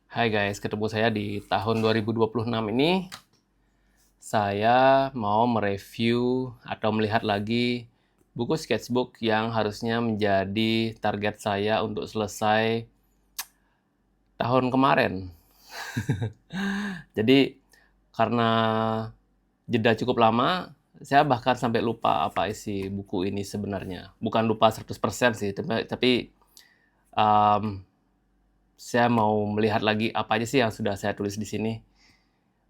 Hai guys, ketemu saya di tahun 2026 ini. Saya mau mereview atau melihat lagi buku sketchbook yang harusnya menjadi target saya untuk selesai tahun kemarin. Jadi karena jeda cukup lama, saya bahkan sampai lupa apa isi buku ini sebenarnya. Bukan lupa 100% sih, tapi um, saya mau melihat lagi apa aja sih yang sudah saya tulis di sini.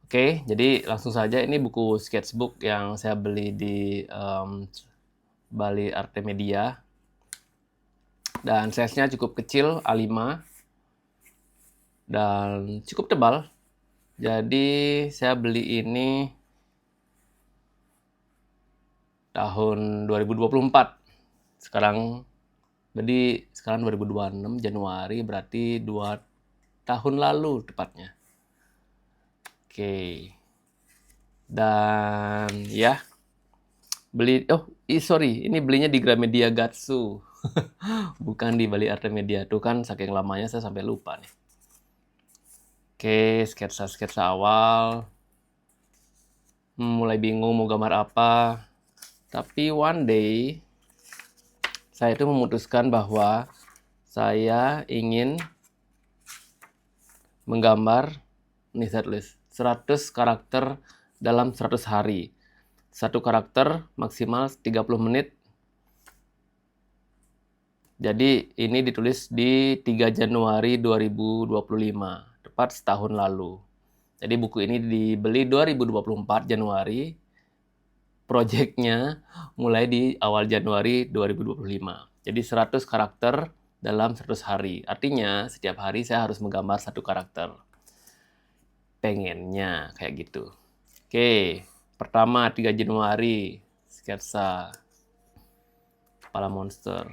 Oke, jadi langsung saja ini buku sketchbook yang saya beli di Bali Arte Media. Dan size-nya cukup kecil, A5, dan cukup tebal. Jadi saya beli ini tahun 2024. Sekarang 2026 Januari, berarti 2 tahun lalu tepatnya. Oke. Dan ya, sorry, ini belinya di Gramedia Gatsu. Bukan di Bali Arte Media. Tuh kan saking lamanya saya sampai lupa nih. Oke, sketsa-sketsa awal. Mulai bingung mau gambar apa. Tapi one day saya itu memutuskan bahwa saya ingin menggambar, nih saya tulis, 100 karakter dalam 100 hari. Satu karakter maksimal 30 menit. Jadi ini ditulis di 3 Januari 2025, tepat setahun lalu. Jadi buku ini dibeli 2024 Januari, proyeknya mulai di awal Januari 2025. Jadi 100 karakter dalam 100 hari. Artinya setiap hari saya harus menggambar satu karakter. Pengennya kayak gitu. Oke, pertama 3 Januari, sketsa kepala monster.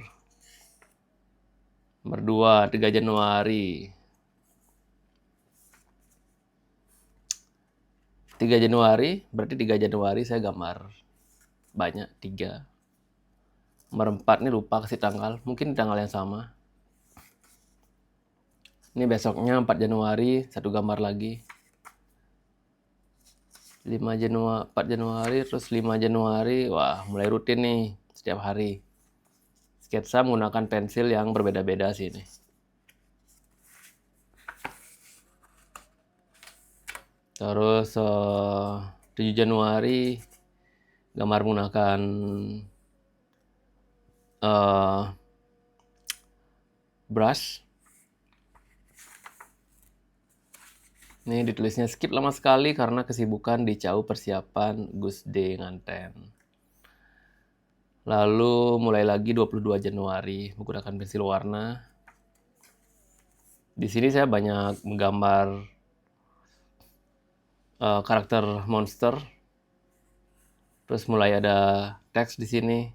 Nomor 2, 3 Januari. 3 Januari, berarti 3 Januari saya gambar banyak, 3. Nomor 4 ini lupa kasih tanggal, mungkin tanggal yang sama. Ini besoknya 4 Januari, satu gambar lagi. 4 Januari, terus 5 Januari, wah mulai rutin nih, setiap hari. Sketsa menggunakan pensil yang berbeda-beda sih ini. Terus 7 Januari, gambar menggunakan brush. Ini ditulisnya skip lama sekali karena kesibukan di Cau persiapan Gus D nganten. Lalu mulai lagi 22 Januari menggunakan pensil warna. Di sini saya banyak menggambar karakter monster. Terus mulai ada teks di sini,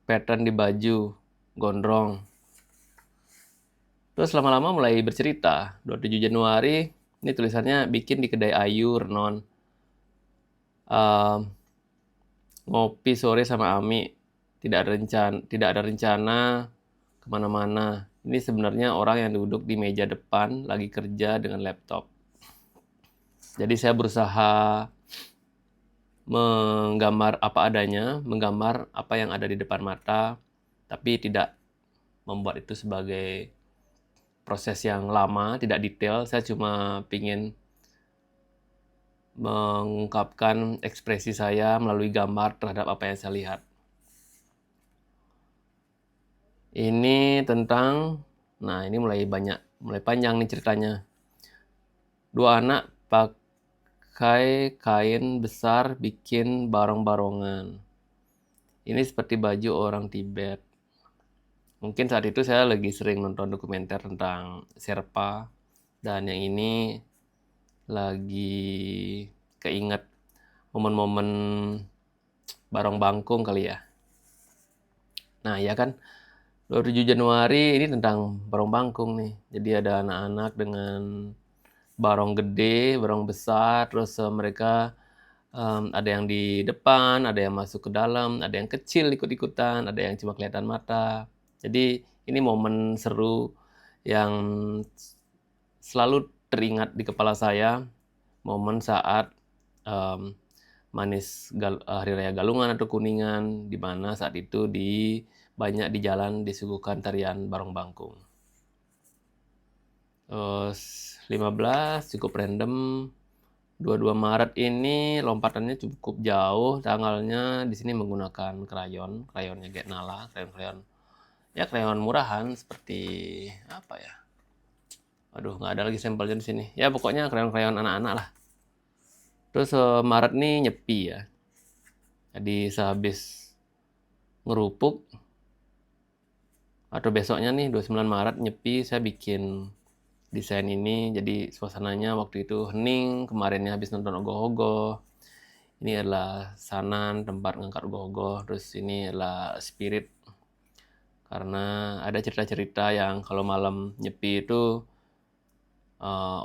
pattern di baju, gondrong. Terus lama-lama mulai bercerita. 27 Januari, ini tulisannya bikin di kedai Ayu, Renon. Ngopi sore sama Ami, tidak ada rencana kemana-mana. Ini sebenarnya orang yang duduk di meja depan lagi kerja dengan laptop. Jadi saya berusaha menggambar apa adanya, menggambar apa yang ada di depan mata, tapi tidak membuat itu sebagai proses yang lama, tidak detail. Saya cuma ingin mengungkapkan ekspresi saya melalui gambar terhadap apa yang saya lihat. Ini tentang, nah ini mulai panjang nih ceritanya. Dua anak pakai kain besar bikin barong-barongan. Ini seperti baju orang Tibet. Mungkin saat itu saya lagi sering nonton dokumenter tentang Sherpa, dan yang ini lagi keinget momen-momen barong bangkung kali ya. Nah ya kan, 27 Januari ini tentang barong bangkung nih. Jadi ada anak-anak dengan barong gede, barong besar, terus mereka ada yang di depan, ada yang masuk ke dalam, ada yang kecil ikut-ikutan, ada yang cuma kelihatan mata. Jadi ini momen seru yang selalu teringat di kepala saya momen saat Hari Raya Galungan atau Kuningan, di mana saat itu banyak di jalan disuguhkan tarian Barong Bangkung. Terus 15 cukup random. 22 Maret ini lompatannya cukup jauh, tanggalnya di sini menggunakan krayonnya Getnala, krayon murahan seperti apa ya? Aduh, nggak ada lagi sampelnya di sini. Ya pokoknya krayon anak-anak lah. Terus Maret nih nyepi ya. Jadi sehabis ngerupuk atau besoknya nih 29 Maret nyepi, saya bikin desain ini. Jadi suasananya waktu itu hening, kemarinnya habis nonton Ogoh-Ogoh. Ini adalah Sanan, tempat ngangkat Ogoh-Ogoh. Terus ini adalah Spirit. Karena ada cerita-cerita yang kalau malam nyepi itu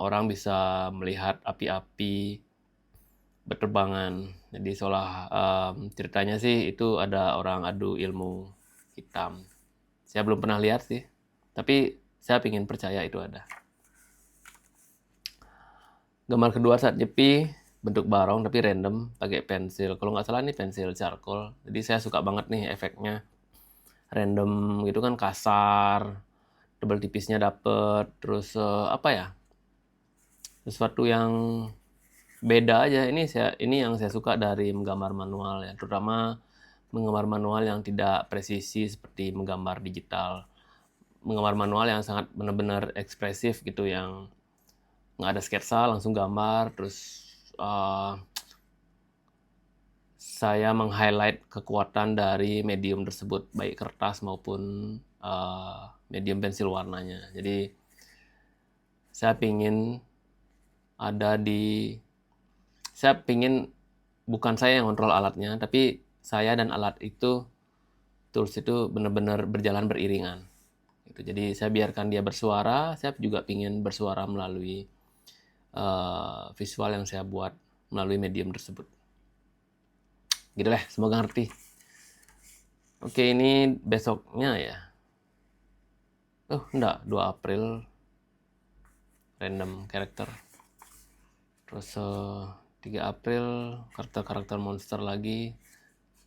orang bisa melihat api-api berterbangan. Jadi seolah ceritanya sih itu ada orang adu ilmu hitam. Saya belum pernah lihat sih, tapi saya ingin percaya itu ada. Gambar kedua saat nyepi, bentuk barong tapi random, pakai pensil. Kalau nggak salah nih pensil charcoal. Jadi saya suka banget nih efeknya. Random gitu kan, kasar, tebal tipisnya dapet, terus apa ya? Sesuatu yang beda aja. Ini yang saya suka dari menggambar manual ya, terutama menggambar manual yang tidak presisi seperti menggambar digital. Menggambar manual yang sangat benar-benar ekspresif gitu, yang nggak ada sketsa, langsung gambar. Terus saya meng-highlight kekuatan dari medium tersebut, baik kertas maupun medium pensil warnanya. Jadi saya pingin bukan saya yang kontrol alatnya, tapi saya dan alat itu, tools itu benar-benar berjalan beriringan. Gitu. Jadi saya biarkan dia bersuara, saya juga pingin bersuara melalui visual yang saya buat melalui medium tersebut. Gitu deh, semoga ngerti. Oke, ini besoknya ya. Enggak, 2 April. Random karakter. Terus 3 April, karakter monster lagi.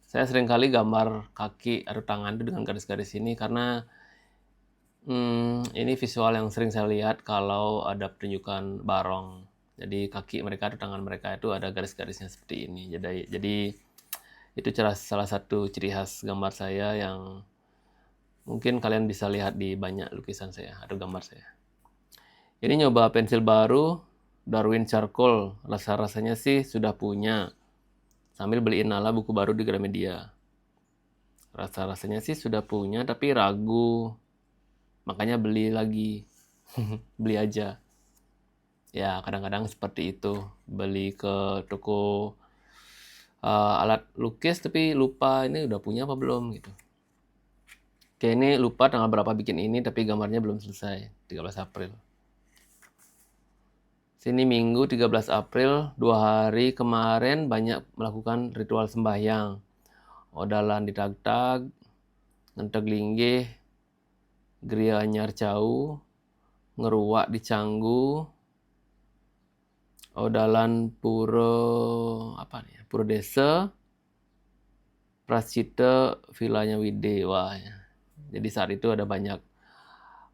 Saya sering kali gambar kaki atau tangan itu dengan garis-garis ini karena ini visual yang sering saya lihat kalau ada pertunjukan barong. Jadi kaki mereka atau tangan mereka itu ada garis-garisnya seperti ini. Jadi itu salah satu ciri khas gambar saya yang mungkin kalian bisa lihat di banyak lukisan saya atau gambar saya. Ini nyoba pensil baru, Darwin Charcoal. Rasa-rasanya sih sudah punya. Sambil beliin Nala buku baru di Gramedia. Rasa-rasanya sih sudah punya, tapi ragu. Makanya beli lagi. Beli aja. Ya, kadang-kadang seperti itu. Beli ke toko alat lukis, tapi lupa ini udah punya apa belum gitu. Oke, ini lupa tanggal berapa bikin ini, tapi gambarnya belum selesai. 13 April. Sini Minggu 13 April, 2 hari kemarin banyak melakukan ritual sembahyang. Odalan di Tagtag, Ngenteg Linggih, Gria Anyar Cau, Ngeruak di Canggu, Odalan Puro Desa, Prascita Vilanya Wide. Wah, ya. Jadi saat itu ada banyak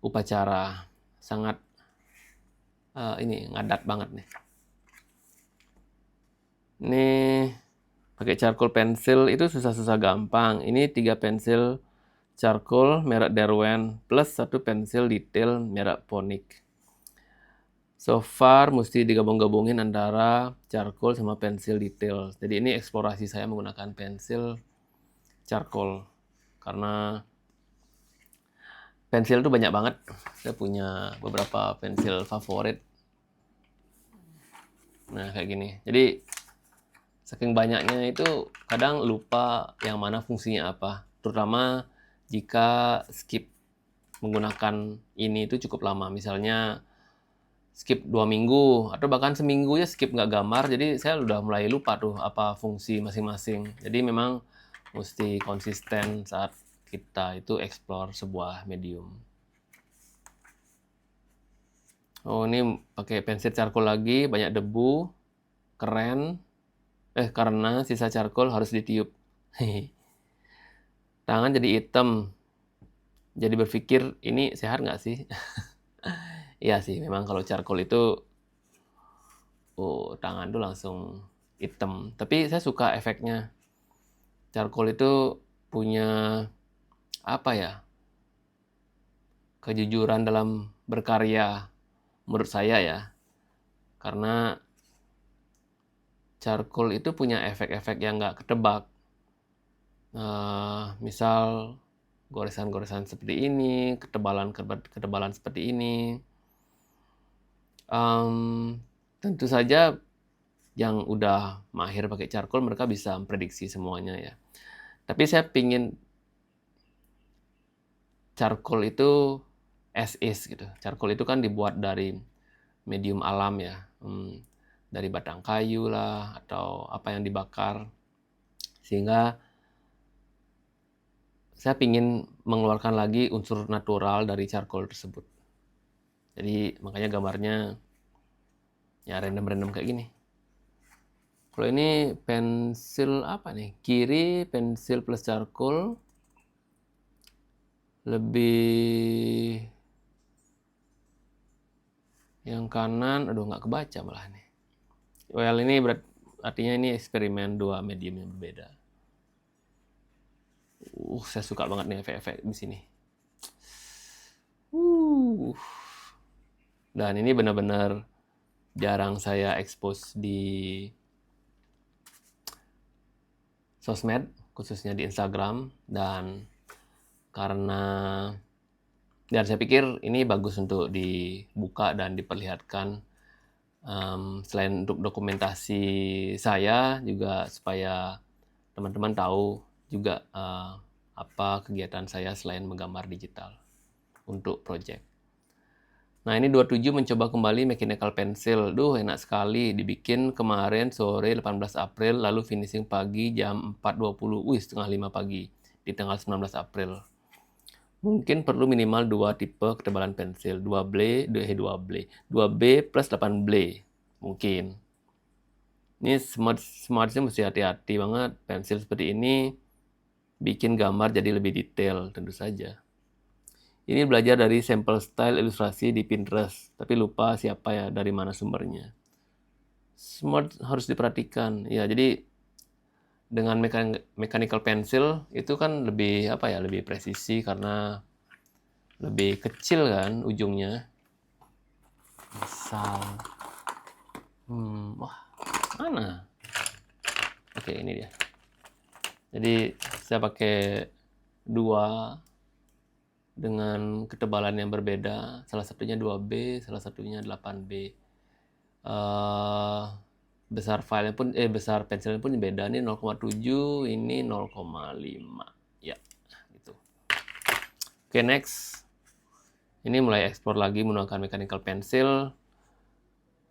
upacara, sangat ini ngadat banget nih. Ini pakai charcoal pensil itu susah-susah gampang. Ini 3 pensil charcoal merek Derwent plus 1 pensil detail merek Ponic. So far mesti digabung-gabungin antara charcoal sama pensil detail. Jadi ini eksplorasi saya menggunakan pensil charcoal karena pensil itu banyak banget. Saya punya beberapa pensil favorit. Nah, kayak gini. Jadi saking banyaknya itu kadang lupa yang mana fungsinya apa. Terutama jika skip menggunakan ini itu cukup lama. Misalnya skip 2 minggu atau bahkan seminggu ya skip nggak gambar. Jadi saya udah mulai lupa tuh apa fungsi masing-masing. Jadi memang mesti konsisten saat kita itu explore sebuah medium. Oh, ini pakai pensil charcoal lagi, banyak debu, keren. Karena sisa charcoal harus ditiup. Tangan jadi hitam. Jadi berpikir, ini sehat nggak sih? Iya sih, memang kalau charcoal itu, tangan tuh langsung hitam. Tapi saya suka efeknya. Charcoal itu punya, apa ya, kejujuran dalam berkarya, menurut saya ya. Karena charcoal itu punya efek-efek yang nggak ketebak. Misal goresan-goresan seperti ini, ketebalan seperti ini. Tentu saja yang udah mahir pakai charcoal mereka bisa memprediksi semuanya ya. Tapi saya pingin charcoal itu as is gitu. Charcoal itu kan dibuat dari medium alam ya, dari batang kayu lah atau apa yang dibakar, sehingga saya pingin mengeluarkan lagi unsur natural dari charcoal tersebut. Jadi makanya gambarnya ya random-randem kayak gini. Kalau ini pensil apa nih? Kiri pensil plus charcoal, lebih yang kanan, aduh nggak kebaca malah nih. Well, ini artinya ini eksperimen dua medium yang berbeda. Saya suka banget nih efek-efek di sini. Dan ini benar-benar jarang saya expose di sosmed, khususnya di Instagram, dan saya pikir ini bagus untuk dibuka dan diperlihatkan, selain untuk dokumentasi saya juga supaya teman-teman tahu juga apa kegiatan saya selain menggambar digital untuk project. Nah, ini 27 mencoba kembali mechanical pencil. Duh, enak sekali. Dibikin kemarin sore 18 April, lalu finishing pagi jam 4.20. Setengah 5 pagi di tanggal 19 April. Mungkin perlu minimal 2 tipe ketebalan pensil. 2B plus 8B. Mungkin. Ini smart-smartnya mesti hati-hati banget. Pensil seperti ini bikin gambar jadi lebih detail, tentu saja. Ini belajar dari sampel style ilustrasi di Pinterest, tapi lupa siapa ya, dari mana sumbernya. Smart harus diperhatikan. Ya, jadi dengan mechanical pencil itu kan lebih lebih presisi karena lebih kecil kan ujungnya. Misal, wah, mana? Oke, ini dia. Jadi saya pakai dua dengan ketebalan yang berbeda, salah satunya 2B, salah satunya 8B. Besar pensilnya pun beda, ini 0,7, ini 0,5 ya, gitu. Oke, next. Ini mulai explore lagi menggunakan mechanical pencil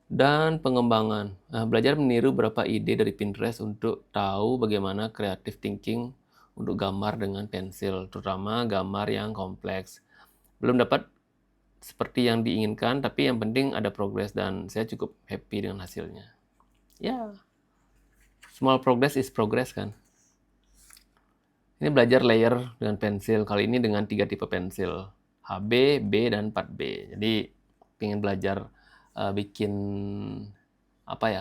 dan pengembangan. Belajar meniru beberapa ide dari Pinterest untuk tahu bagaimana creative thinking untuk gambar dengan pensil, terutama gambar yang kompleks. Belum dapat seperti yang diinginkan, tapi yang penting ada progress dan saya cukup happy dengan hasilnya. Ya, small progress is progress kan. Ini belajar layer dengan pensil, kali ini dengan 3 tipe pensil, HB, B, dan 4B. Jadi ingin belajar bikin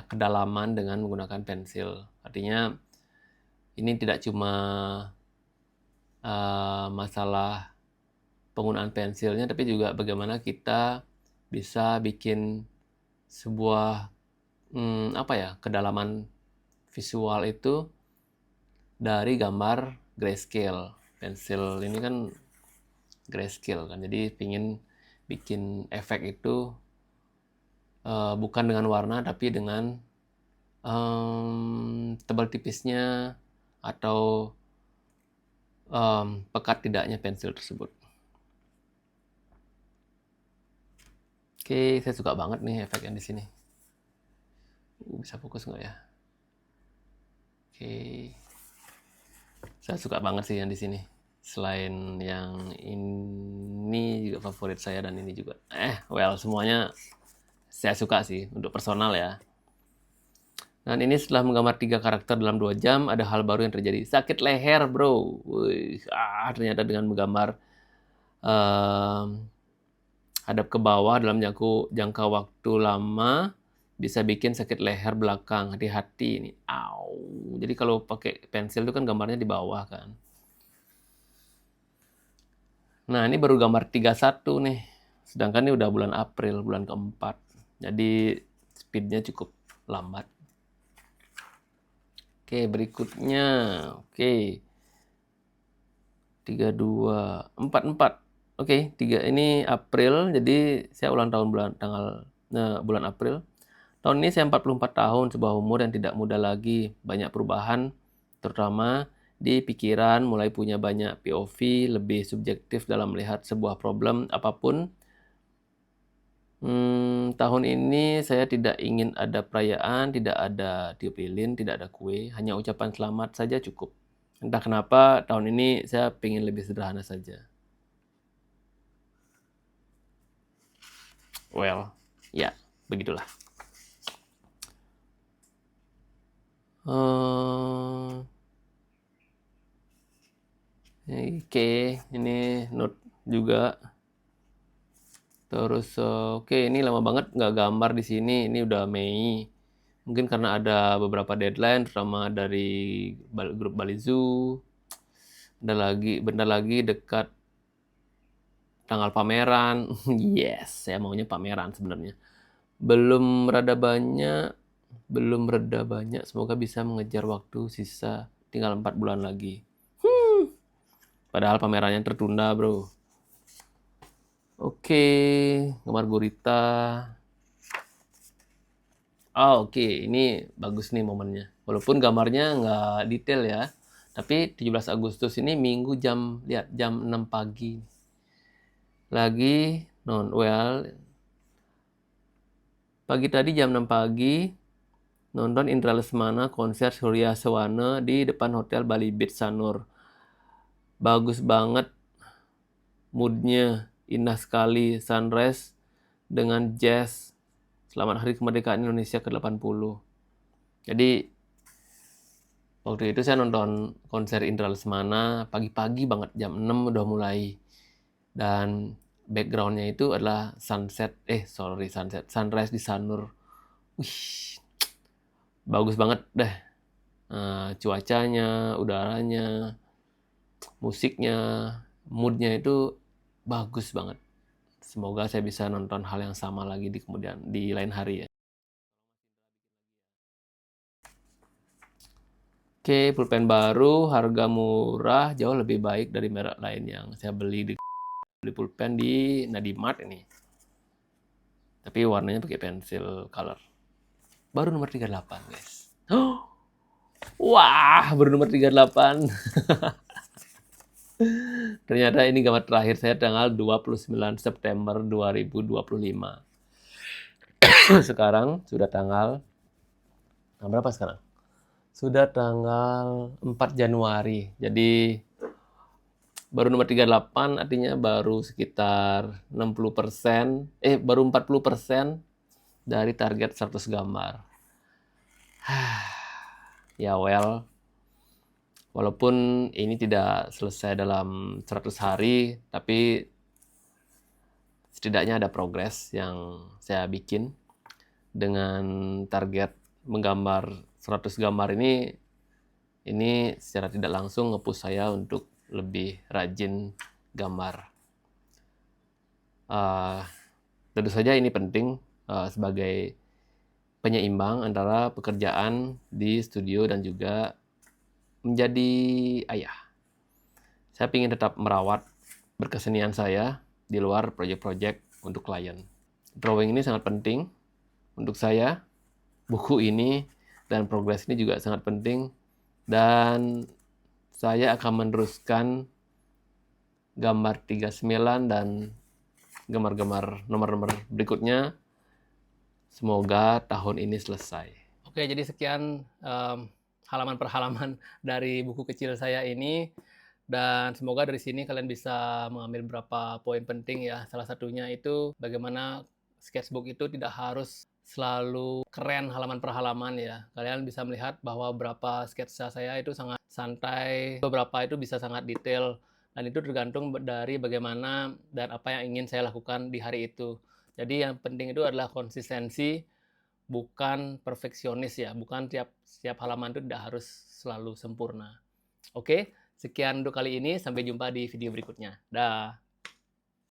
kedalaman dengan menggunakan pensil. Artinya ini tidak cuma masalah penggunaan pensilnya, tapi juga bagaimana kita bisa bikin sebuah kedalaman visual itu dari gambar grayscale. Pensil ini kan grayscale kan, jadi pingin bikin efek itu bukan dengan warna tapi dengan tebal tipisnya atau pekat tidaknya pensil tersebut. Oke, saya suka banget nih efek yang di sini. Bisa fokus nggak ya? Oke, saya suka banget sih yang di sini. Selain yang ini juga favorit saya dan ini juga. Semuanya saya suka sih untuk personal ya. Dan ini setelah menggambar 3 karakter dalam 2 jam, ada hal baru yang terjadi. Sakit leher, bro. Wih, ternyata dengan menggambar hadap ke bawah dalam jangka waktu lama, bisa bikin sakit leher belakang. Hati-hati ini. Au. Jadi kalau pakai pensil itu kan gambarnya di bawah kan. Nah, ini baru gambar 31 nih. Sedangkan ini udah bulan April, bulan keempat. Jadi speednya cukup lambat. Oke, berikutnya. Oke. 32, 44. Oke, 3 ini April. Jadi saya ulang tahun bulan April. Tahun ini saya 44 tahun, sebuah umur yang tidak muda lagi. Banyak perubahan, terutama di pikiran, mulai punya banyak POV, lebih subjektif dalam melihat sebuah problem apapun. Tahun ini saya tidak ingin ada perayaan, tidak ada tiup lilin, tidak ada kue, hanya ucapan selamat saja cukup. Entah kenapa tahun ini saya pengen lebih sederhana saja. Well, ya begitulah. Oke, ini note juga. Terus oke, ini lama banget nggak gambar di sini. Ini udah Mei. Mungkin karena ada beberapa deadline, terutama dari grup Bali Zoo. Bentar lagi dekat tanggal pameran. Yes, saya maunya pameran sebenarnya. Belum reda banyak. Semoga bisa mengejar waktu sisa tinggal 4 bulan lagi. Padahal pamerannya tertunda, bro. Oke, gambar gurita. Oke, ini bagus nih momennya. Walaupun gambarnya nggak detail ya. Tapi 17 Agustus ini Minggu lihat jam 6 pagi. Lagi pagi tadi jam 6 pagi nonton Indra Lesmana konser Surya Sawana di depan Hotel Bali Beach Sanur. Bagus banget moodnya, indah sekali, sunrise dengan jazz. Selamat Hari Kemerdekaan Indonesia ke-80. Jadi waktu itu saya nonton konser Indra Lesmana pagi-pagi banget, jam 6 udah mulai. Dan backgroundnya itu adalah sunrise di Sanur. Wih, bagus banget deh. Cuacanya, udaranya, musiknya, moodnya itu bagus banget. Semoga saya bisa nonton hal yang sama lagi di lain hari ya. Oke, pulpen baru, harga murah, jauh lebih baik dari merek lain yang saya beli pulpen di Nadimart ini. Tapi warnanya pakai pensil color. Baru nomor 38, guys. Wah, baru nomor 38. Ternyata ini gambar terakhir saya tanggal 29 September 2025. Sekarang sudah tanggal berapa sekarang? Sudah tanggal 4 Januari. Jadi baru nomor 38 artinya baru sekitar 60%, baru 40% dari target 100 gambar. Ya well, walaupun ini tidak selesai dalam 100 hari, tapi setidaknya ada progres yang saya bikin dengan target menggambar 100 gambar ini secara tidak langsung nge-push saya untuk lebih rajin gambar. Tentu saja ini penting sebagai penyeimbang antara pekerjaan di studio dan juga menjadi ayah. Saya ingin tetap merawat berkesenian saya di luar proyek-proyek untuk klien. Drawing ini sangat penting untuk saya. Buku ini dan progres ini juga sangat penting. Dan saya akan meneruskan gambar 39 dan gambar-gambar nomor-nomor berikutnya. Semoga tahun ini selesai. Oke, jadi sekian halaman per halaman dari buku kecil saya ini. Dan semoga dari sini kalian bisa mengambil beberapa poin penting ya. Salah satunya itu bagaimana sketchbook itu tidak harus selalu keren halaman per halaman ya. Kalian bisa melihat bahwa beberapa sketsa saya itu sangat santai, beberapa itu bisa sangat detail, dan itu tergantung dari bagaimana dan apa yang ingin saya lakukan di hari itu. Jadi yang penting itu adalah konsistensi, bukan perfeksionis ya. Bukan setiap halaman itu tidak harus selalu sempurna. Oke, sekian untuk kali ini. Sampai jumpa di video berikutnya. Dah.